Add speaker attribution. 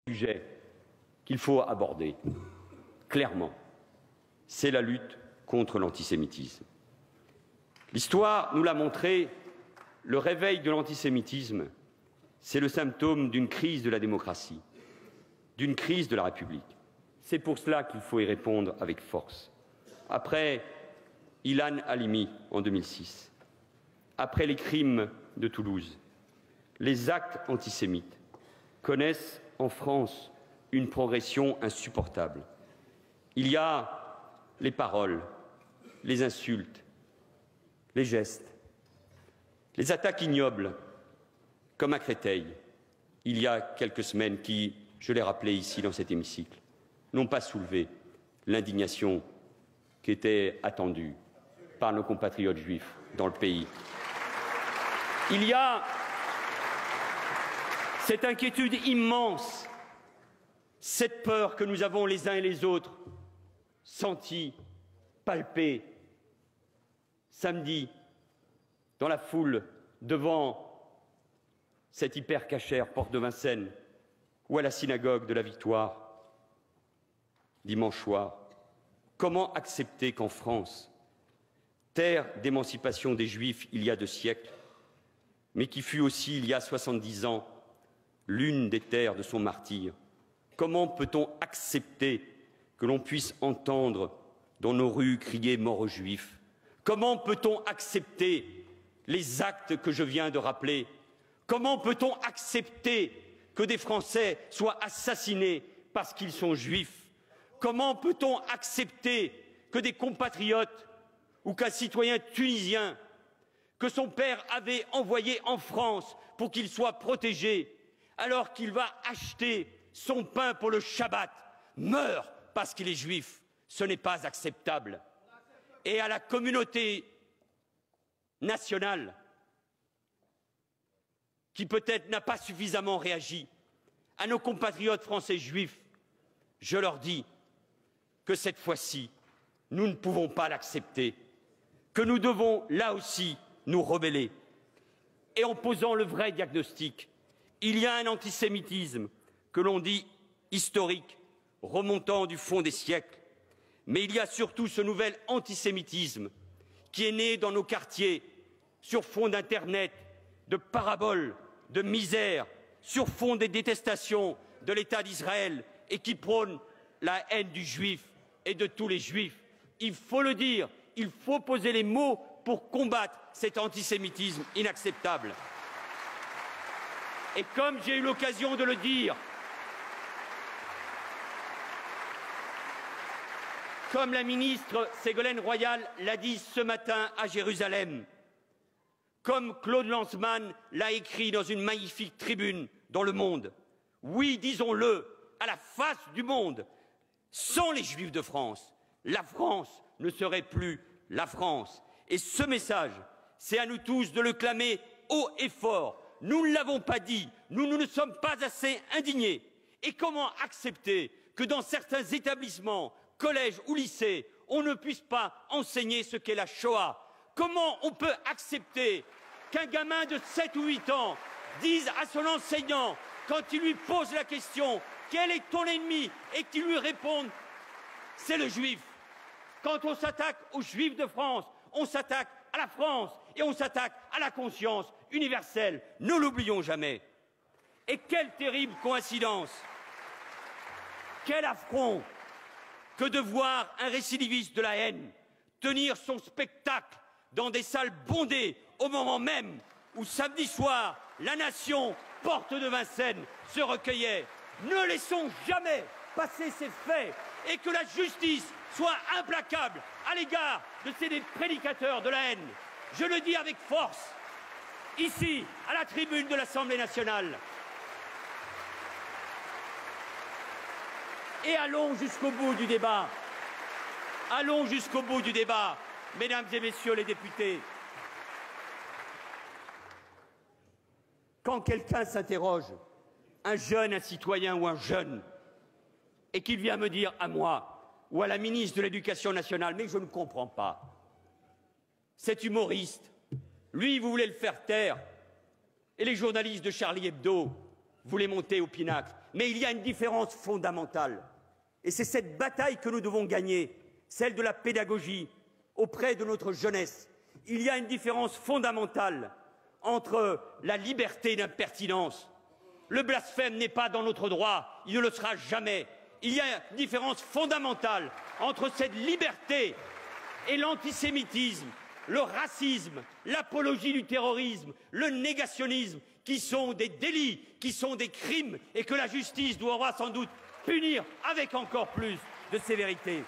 Speaker 1: sujet qu'il faut aborder clairement, c'est la lutte contre l'antisémitisme. L'histoire nous l'a montré, le réveil de l'antisémitisme, c'est le symptôme d'une crise de la démocratie, d'une crise de la République. C'est pour cela qu'il faut y répondre avec force. Après Ilan Halimi en 2006, après les crimes de Toulouse, les actes antisémites connaissent en France une progression insupportable. Il y a les paroles, les insultes, les gestes, les attaques ignobles, comme à Créteil, il y a quelques semaines, qui, je l'ai rappelé ici dans cet hémicycle, n'ont pas soulevé l'indignation qui était attendue par nos compatriotes juifs dans le pays. Il y a cette inquiétude immense, cette peur que nous avons les uns et les autres sentie, palpée, samedi, dans la foule, devant cette hyper-cachère porte de Vincennes, ou à la synagogue de la Victoire, dimanche soir. Comment accepter qu'en France, terre d'émancipation des Juifs il y a 2 siècles, mais qui fut aussi, il y a 70 ans, l'une des terres de son martyre, comment peut-on accepter que l'on puisse entendre dans nos rues crier mort aux Juifs? Comment peut-on accepter les actes que je viens de rappeler? Comment peut-on accepter que des Français soient assassinés parce qu'ils sont juifs? Comment peut-on accepter que des compatriotes ou qu'un citoyen tunisien que son père avait envoyé en France pour qu'il soit protégé, alors qu'il va acheter son pain pour le Shabbat, meure parce qu'il est juif? Ce n'est pas acceptable. Et à la communauté nationale, qui peut-être n'a pas suffisamment réagi, à nos compatriotes français juifs, je leur dis que cette fois-ci, nous ne pouvons pas l'accepter, que nous devons, là aussi, nous rebeller. Et en posant le vrai diagnostic, il y a un antisémitisme que l'on dit historique, remontant du fond des siècles, mais il y a surtout ce nouvel antisémitisme qui est né dans nos quartiers, sur fond d'Internet, de paraboles, de misère, sur fond des détestations de l'État d'Israël et qui prône la haine du juif et de tous les juifs. Il faut le dire, il faut poser les mots pour combattre cet antisémitisme inacceptable. Et comme j'ai eu l'occasion de le dire, comme la ministre Ségolène Royal l'a dit ce matin à Jérusalem, comme Claude Lanzmann l'a écrit dans une magnifique tribune dans Le Monde, oui, disons-le, à la face du monde, sans les Juifs de France, la France ne serait plus la France. Et ce message, c'est à nous tous de le clamer haut et fort. Nous ne l'avons pas dit, nous ne sommes pas assez indignés. Et comment accepter que dans certains établissements, collèges ou lycées, on ne puisse pas enseigner ce qu'est la Shoah? Comment on peut accepter qu'un gamin de 7 ou 8 ans dise à son enseignant, quand il lui pose la question « Quel est ton ennemi ?», et qu'il lui réponde « C'est le juif ». Quand on s'attaque aux juifs de France, on s'attaque à la France et on s'attaque à la conscience universelle. Ne l'oublions jamais. Et quelle terrible coïncidence, quel affront que de voir un récidiviste de la haine tenir son spectacle dans des salles bondées au moment même où samedi soir, la nation, porte de Vincennes, se recueillait. Ne laissons jamais passer ces faits et que la justice soit implacable à l'égard de ces prédicateurs de la haine. Je le dis avec force, ici, à la tribune de l'Assemblée nationale. Et allons jusqu'au bout du débat. Allons jusqu'au bout du débat, mesdames et messieurs les députés. Quand quelqu'un s'interroge, un jeune, un citoyen ou un jeune, et qu'il vient me dire à moi ou à la ministre de l'Éducation nationale, mais je ne comprends pas, cet humoriste, lui, vous voulez le faire taire, et les journalistes de Charlie Hebdo voulaient monter au pinacle. Mais il y a une différence fondamentale. Et c'est cette bataille que nous devons gagner, celle de la pédagogie auprès de notre jeunesse. Il y a une différence fondamentale entre la liberté d'impertinence. Le blasphème n'est pas dans notre droit, il ne le sera jamais. Il y a une différence fondamentale entre cette liberté et l'antisémitisme, le racisme, l'apologie du terrorisme, le négationnisme, qui sont des délits, qui sont des crimes, et que la justice devra sans doute punir avec encore plus de sévérité.